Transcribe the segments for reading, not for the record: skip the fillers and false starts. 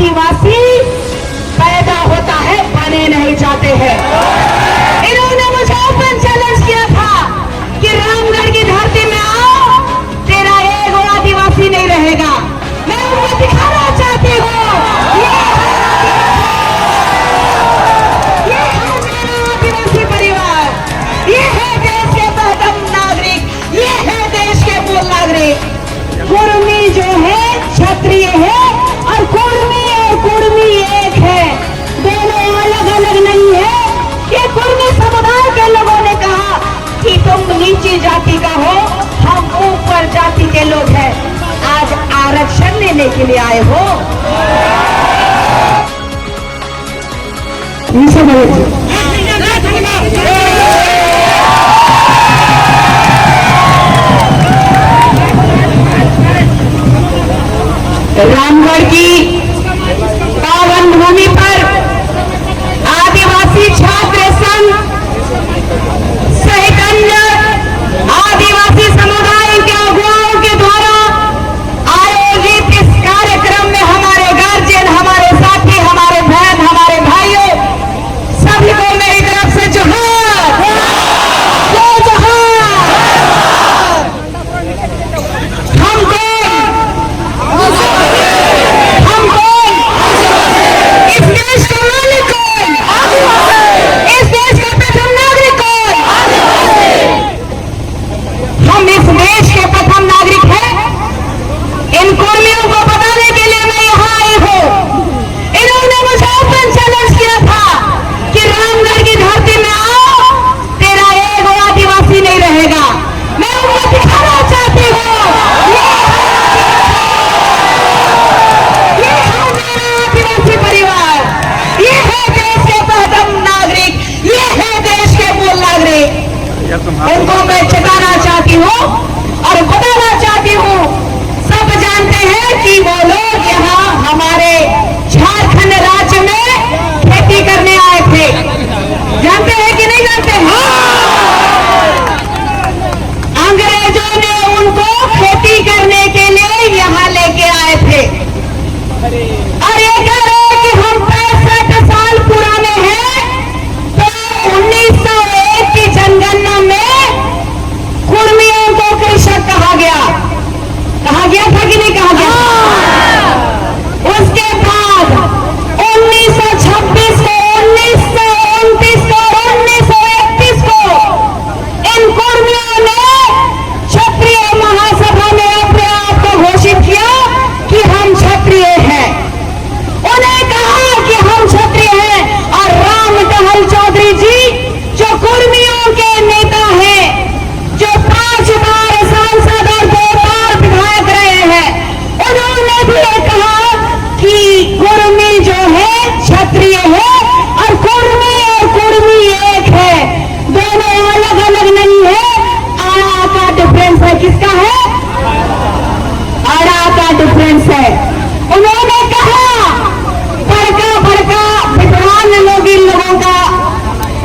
आदिवासी पैदा होता है, बने नहीं जाते हैं। इन्होंने मुझे ओपन चैलेंज किया था कि रामगढ़ की धरती में आओ, तेरा एक आदिवासी नहीं रहेगा। मैं उनको दिखाना चाहती हूँ, ये है मेरा आदिवासी परिवार, ये है देश के प्रथम नागरिक, ये है देश के मूल नागरिक। कुर्मी जो है क्षत्रिय है और कुर्मी एक है, दोनों अलग अलग नहीं है। ये कुर्मी समुदाय के लोगों ने कहा कि तुम नीची जाति का हो, हम ऊपर जाति के लोग हैं। आज आरक्षण लेने के लिए आए हो। रामगढ़ की पावन भूमि पर आदिवासी छात्र संघ सहित अन्य आदिवासी समुदाय के अगुवाओं के द्वारा आयोजित इस कार्यक्रम में हमारे गार्जियन, हमारे साथी, हमारे बहन, हमारे भाइयों सभी को मेरी तरफ से जोहार, जय जोहार। हमको इस देश का मालिक कौन? इस देश का प्रथम नागरिक कौन? हम इस देश के प्रथम नागरिक हैं। इन कुर्मियों को बताने के लिए मैं यहाँ आई हूँ। इन्होंने मुझे ओपन चैलेंज किया था कि रामगढ़ की धरती में आओ, तेरा एक आदिवासी नहीं रहेगा। मैं उनको दिखाना चाहती हूँ, ये है मेरा आदिवासी परिवार, ये है देश के प्रथम नागरिक, ये है देश के मूल नागरिक। उनको मैं चेताना चाहती हूँ और बताना चाहती हूँ, सब जानते हैं कि वो लोग यहाँ हमारे झारखंड राज्य में खेती करने आए थे। जानते हैं कि नहीं जानते हैं? अंग्रेजों ने उनको खेती करने के लिए यहाँ लेके आए थे और ये कह रहे हैं कि हम 65 साल पुराने हैं। तो 1901 की जनगणना में कुर्मियों को कृषक कहा गया था कि नहीं कहा गया? उसके बाद 1926 को, 1929 को, 1931 को इन कुर्मियों ने क्षत्रिय महासभा में अपने आप को घोषित किया कि हम क्षत्रिय हैं। उन्हें कहा कि हम क्षत्रिय हैं और राम टहल चौधरी जी जो कुर्मियों के नेता हैं, जो 5 बार सांसद और 2 बार विधायक रहे हैं, उन्होंने भी ये कहा कि कुर्मी जो है क्षत्रिय है और कुर्मी एक है, दोनों अलग अलग नहीं है। आड़ा का डिफरेंस है, किसका है? आड़ा का डिफरेंस है। उन्होंने कहा बड़का विद्वान लोग इन लोगों का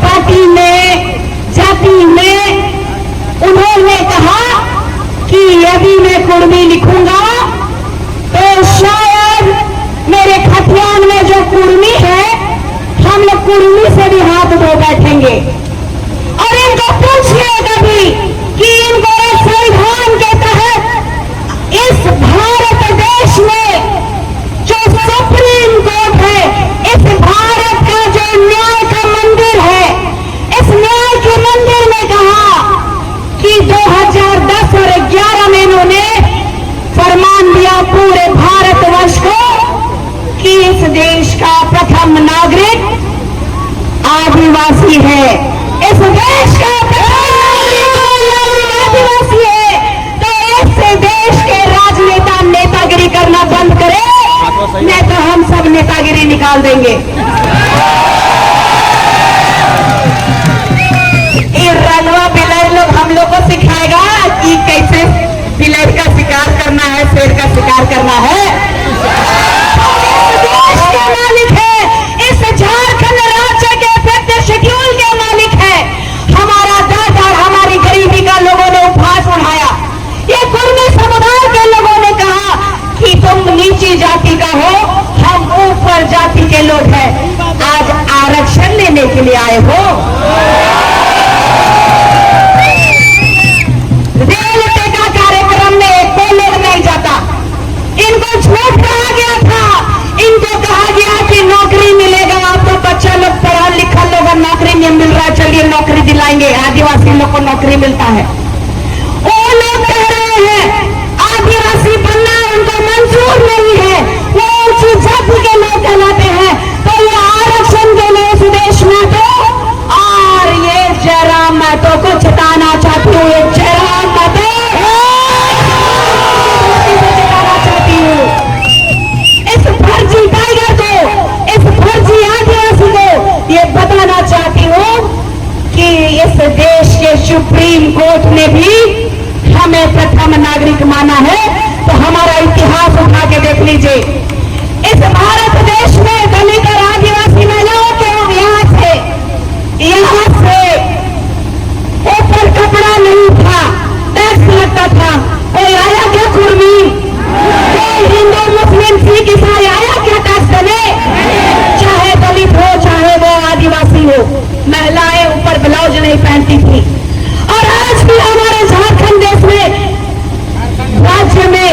पार्टी में, जाति में, उन्होंने कहा कि यदि मैं कुर्मी लिखूंगा तो शायद मेरे खतियान में जो कुर्मी है, हम लोग कुर्मी से भी हाथ धो बैठेंगे। और इनको पूछिए कभी कि इनको संविधान के तहत इस भारत देश में जो सुप्रीम कोर्ट है, इस भारत का जो न्याय का मंदिर है, इस न्याय के मंदिर ने कहा कि 2010 और 11 में इन्होंने फरमान दिया पूरे भारतवर्ष को कि इस देश का प्रथम नागरिक आदिवासी है। इस देश का प्रथम नागरिक आदिवासी है। तो ऐसे देश के राजनेता नेतागिरी करना बंद करें, नहीं तो हम सब नेतागिरी निकाल देंगे। ये रंगवा बिलर लोग हम लोग को सिखाएगा कि कैसे बिलर का शिकार करना है, शेर का शिकार करना है। इस देश के मालिक है, इस झारखंड राज्य के प्रत्येक शेड्यूल के मालिक है। हमारा दर्द और हमारी गरीबी का लोगों ने उपहास उठाया। ये कुर्मी समुदाय के लोगों ने कहा कि तुम नीची जाति का हो, हम नौकरी मिलता है। वो लोग कह रहे हैं आदिवासी बनना उनको मंजूर नहीं है, वो ऊंची जाति के लोग कहलाते हैं, तो ये आरक्षण के लिए सुदेश महतो और ये जयराम महतो को जिताना चाहती हूँ। ये जयराम महतो जिताना चाहती हूँ। इस फर्जी टाइगर को, इस फर्जी आदिवासी को ये बताना चाहती हूँ कि इस देश के सुप्रीम कोर्ट ने भी हमें प्रथम नागरिक माना है। तो हमारा इतिहास उठा के देख लीजिए, इस भारत देश में दलित और आदिवासी महिलाओं के यहाँ से ऊपर कपड़ा नहीं था, टैक्स लगता था। कोई आया क्या कुर्मी? कोई हिंदू मुस्लिम सिख ईसाई आया क्या टैक्स देने? चाहे दलित हो चाहे वो आदिवासी हो, महिलाएं ऊपर ब्लाउज नहीं पहनती थी। और आज भी हमारे झारखंड देश में, राज्य में,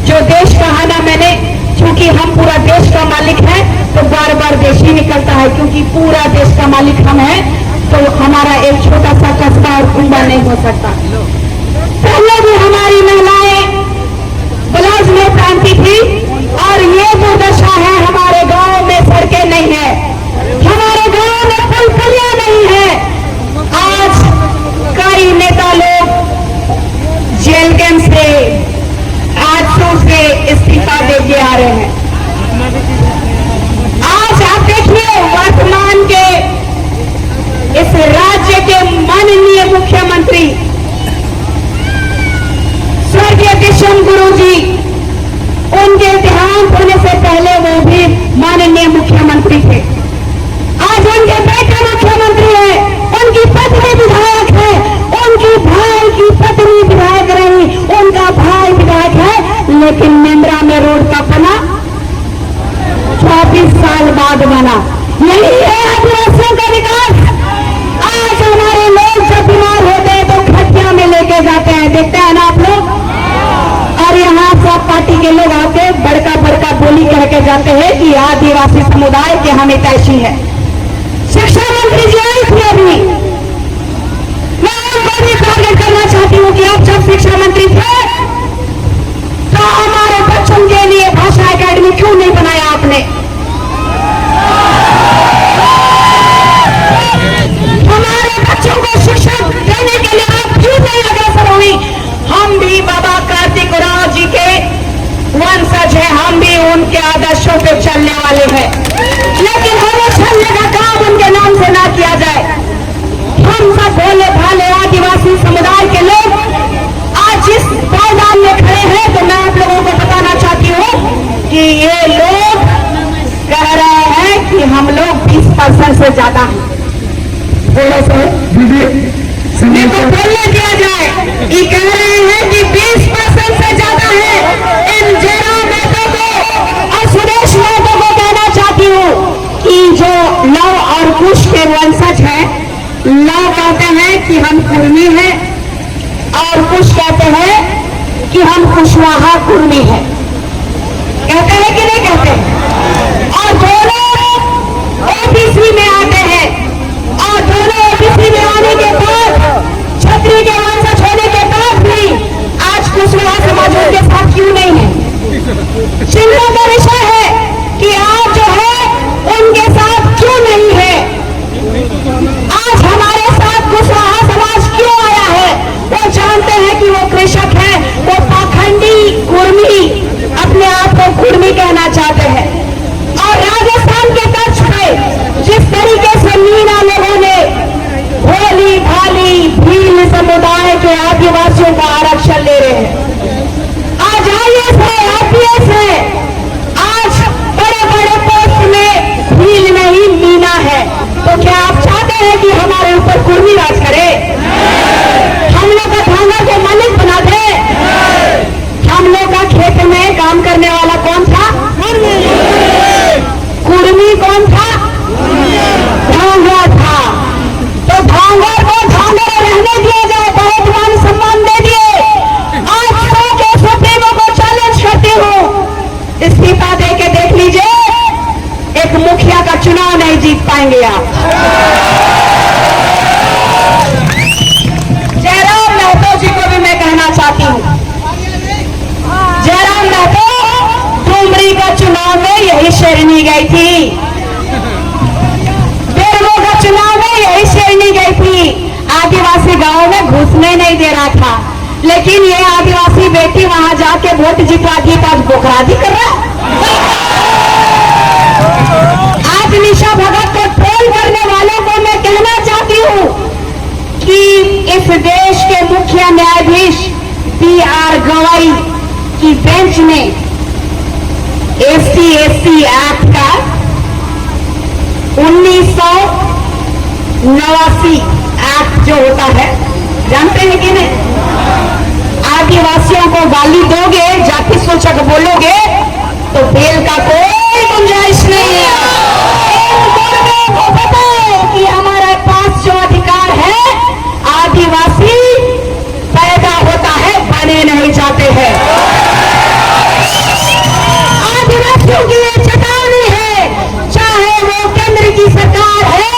जो देश कहा ना मैंने, क्योंकि हम पूरा देश का मालिक है तो बार बार देश ही निकलता है, क्योंकि पूरा देश का मालिक हम हैं तो हमारा एक छोटा सा कस्बा और कुंबा नहीं हो सकता। पहले भी हमारी महिलाएं ब्लाउज नहीं पहनती थी और ये जो दशा है, हमारे गांव में सड़कें नहीं है, हमारे गांव में पुल-पुलिया नहीं है। आज कई नेता लोग जेल कैंप से, हादसों से इस्तीफा देके आ रहे हैं। आज आप देखिए वर्तमान के इस राज्य के माननीय मुख्यमंत्री स्वर्गीय कृष्ण गुरु जी, उनके देहांत होने से पहले वो भी माननीय मुख्यमंत्री थे। आज उनके बेटे मुख्यमंत्री है, उनकी पत्नी विधायक है, उनकी भाई की पत्नी विधायक रही, उनका भाई विधायक है, लेकिन मेंद्रा में रोड का बना 24 साल बाद बना। यही है आदिवासियों का विकास। आज हमारे लोग जब बीमार होते हैं तो खटिया में लेके जाते हैं, देखते हैं ना आप लोग। और यहाँ सब पार्टी के लोग आके बड़का बड़का बोली कह के जाते हैं कि आदिवासी समुदाय के हम हितैषी है। शिक्षा मंत्री जी आई थी अभी, मैं आपको भी टारगेट करना चाहती हूँ कि आप जब शिक्षा मंत्री थे तो हमारे बच्चों के लिए भाषा एकेडमी क्यों नहीं बनाया आपने? हमारे बच्चों को शिक्षा देने के लिए आप क्यों नहीं अग्रसर हुई? हम भी बाबा कार्तिक राव जी के वंशज हैं, हम भी उनके आदर्शों पे चलने वाले हैं, लेकिन हमें चलने का काम उनके नाम से ना किया जाए। हम सब भोले भाले आदिवासी समुदाय के लोग आज इस पायदान में खड़े हैं, तो मैं आप लोगों को बताना चाहती हूँ कि ये लोग कह रहे हैं कि हम लोग 20% से ज्यादा हैं। बोलो सर, देखो बोलने दिया जाए, ये कह रहे हैं कि 20% से ज्यादा है। इन जयराम महतो को और सुदेश महतो को कहना चाहती हूँ कि जो लव और कुश के वंशज हैं, लव कहते हैं कि हम कुर्मी हैं और कुश कहते हैं कि हम कुशवाहा कुर्मी हैं। कहते हैं कि नहीं कहते? और दोनों ओबीसी में आते हैं, और दोनों ओबीसी में आने के बाद, क्षत्रिय के वंशज होने के बाद भी आज कुशवाहा समाज उनके साथ क्यों नहीं है? चिंता का विषय है कि आज जो है उनके साथ क्यों नहीं है? आज हमारे साथ कुशवाहा समाज क्यों आया है? वो जानते हैं कि वो कृषक है, वो पाखंडी कुर्मी, अपने आप को कुर्मी कहना चाहते हैं। और राजस्थान के तर्ज पे जिस तरीके से मीना लोगों ने भोली भाली भील समुदाय के आदिवासियों का आरक्षण ले रहे हैं, आज IAS है, IPS है, आज बड़े बड़े पोस्ट में भील नहीं मीना है। तो क्या आप चाहते हैं कि हमारे ऊपर कुर्मी राज करे? हम लोग का धांगा के मालिक बना दे? हम लोग का खेत में काम करने वाला कौन था? कुर्मी कौन था? धांगा था। तो धांगा को धांगा रहने दिया जाए, बहुत मान सम्मान दे दिए। आज 100 के सुप्रीमो को चैलेंज करती हूँ, इस्तीफा दे के देख लीजिए, एक मुखिया का चुनाव नहीं जीत पाएंगे आप। यही शेरनी गई थी, बेरमो का चुनाव में यही शेरनी गई थी। आदिवासी गांव में घुसने नहीं दे रहा था, लेकिन ये आदिवासी बेटी वहां जाके वोट जितवा दी तो आज बोखरादी कर रहा है। आज निशा भगत को ट्रोल करने वालों को मैं कहना चाहती हूँ कि इस देश के मुख्य न्यायाधीश B.R. गवाई की बेंच ने SC/ST एक्ट का 1989 एक्ट जो होता है, जानते हैं कि नहीं? आदिवासियों को गाली दोगे, जाति सूचक बोलोगे तो बेल का कोई गुंजाइश नहीं है। को पता है कि हमारे पास जो अधिकार है, आदिवासी पैदा होता है, बने नहीं जाते हैं। आदिवासियों की ये चेतावनी है, चाहे वो केंद्र की सरकार है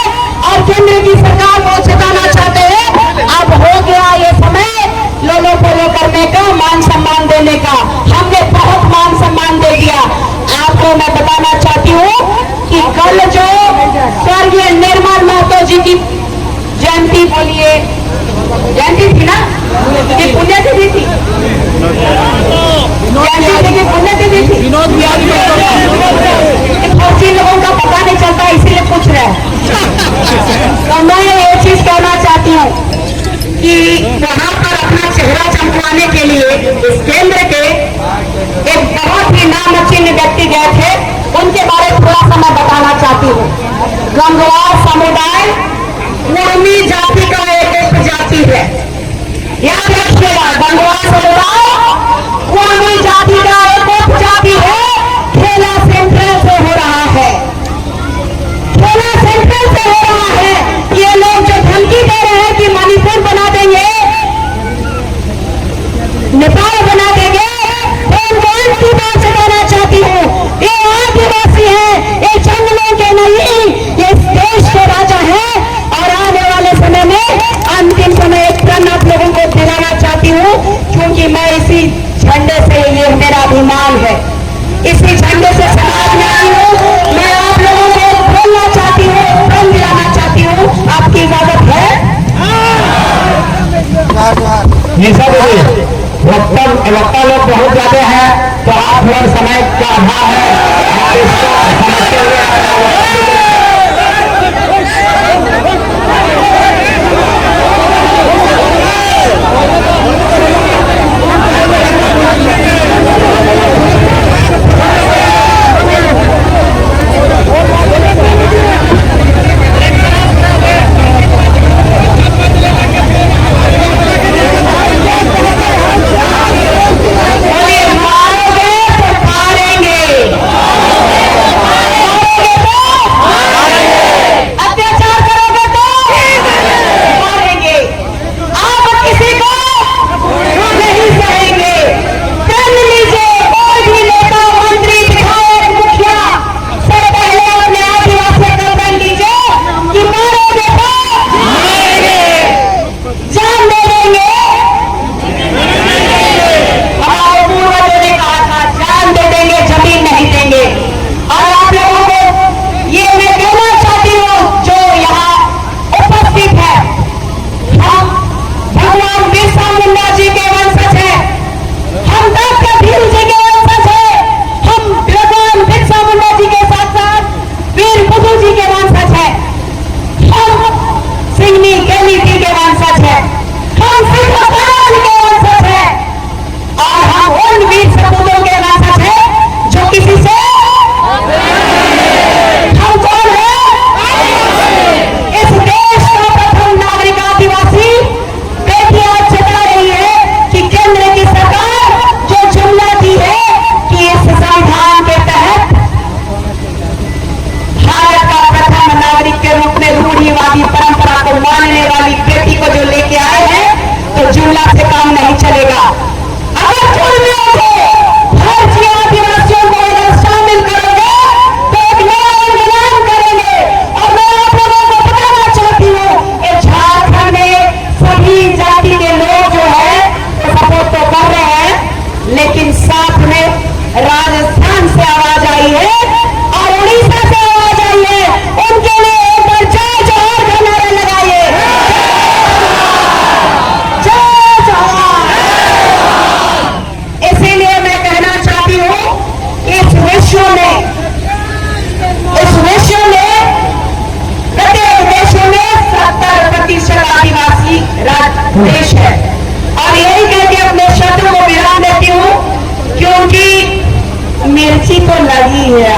और केंद्र की सरकार को चेताना चाहते हैं। अब हो गया ये समय लोलो पोलो करने का, मान सम्मान देने का। हमने बहुत मान सम्मान दे दिया। आपको मैं बताना चाहती हूँ कि कल जो स्वर्गीय निर्मल महतो जी की जयंती, बोलिए जयंती थी ना, कि पुण्यतिथि थी, जयंती की पुण्यतिथि थी। बहुत लोगों का पता नहीं चलता, इसीलिए पूछ रहे हैं। तो मैं ये चीज कहना चाहती हूँ कि वहां पर अपना चेहरा चमकाने के लिए इस केंद्र के एक बहुत ही नामचीन व्यक्ति गए थे, उनके बारे में थोड़ा सा मैं बताना चाहती हूँ। गंगवार समुदाय कुर्मी जाति का एक उपजाति है, याद रखिएगा। गंगवार समुदाय कुर्मी जाति का एक उपजाति है। खेला सेंट्रल से हो रहा है, खेला सेंट्रल से हो रहा है। ये लोग जो धमकी दे रहे हैं कि मणिपुर बना देंगे, नेपाल बना देंगे, उनको अंतिम बात से कहना चाहती हूँ, ये आदिवासी है, ये जंगलों के नहीं, ये इस देश के राजा है। और आने वाले समय में अंतिम समय एक प्रण आप लोगों को दिलाना चाहती हूँ, क्योंकि मैं इसी झंडे से ये मेरा अभिमान देश है। और यही कह के अपने शत्रु को विराम देती हूँ, क्योंकि मिर्ची तो लगी है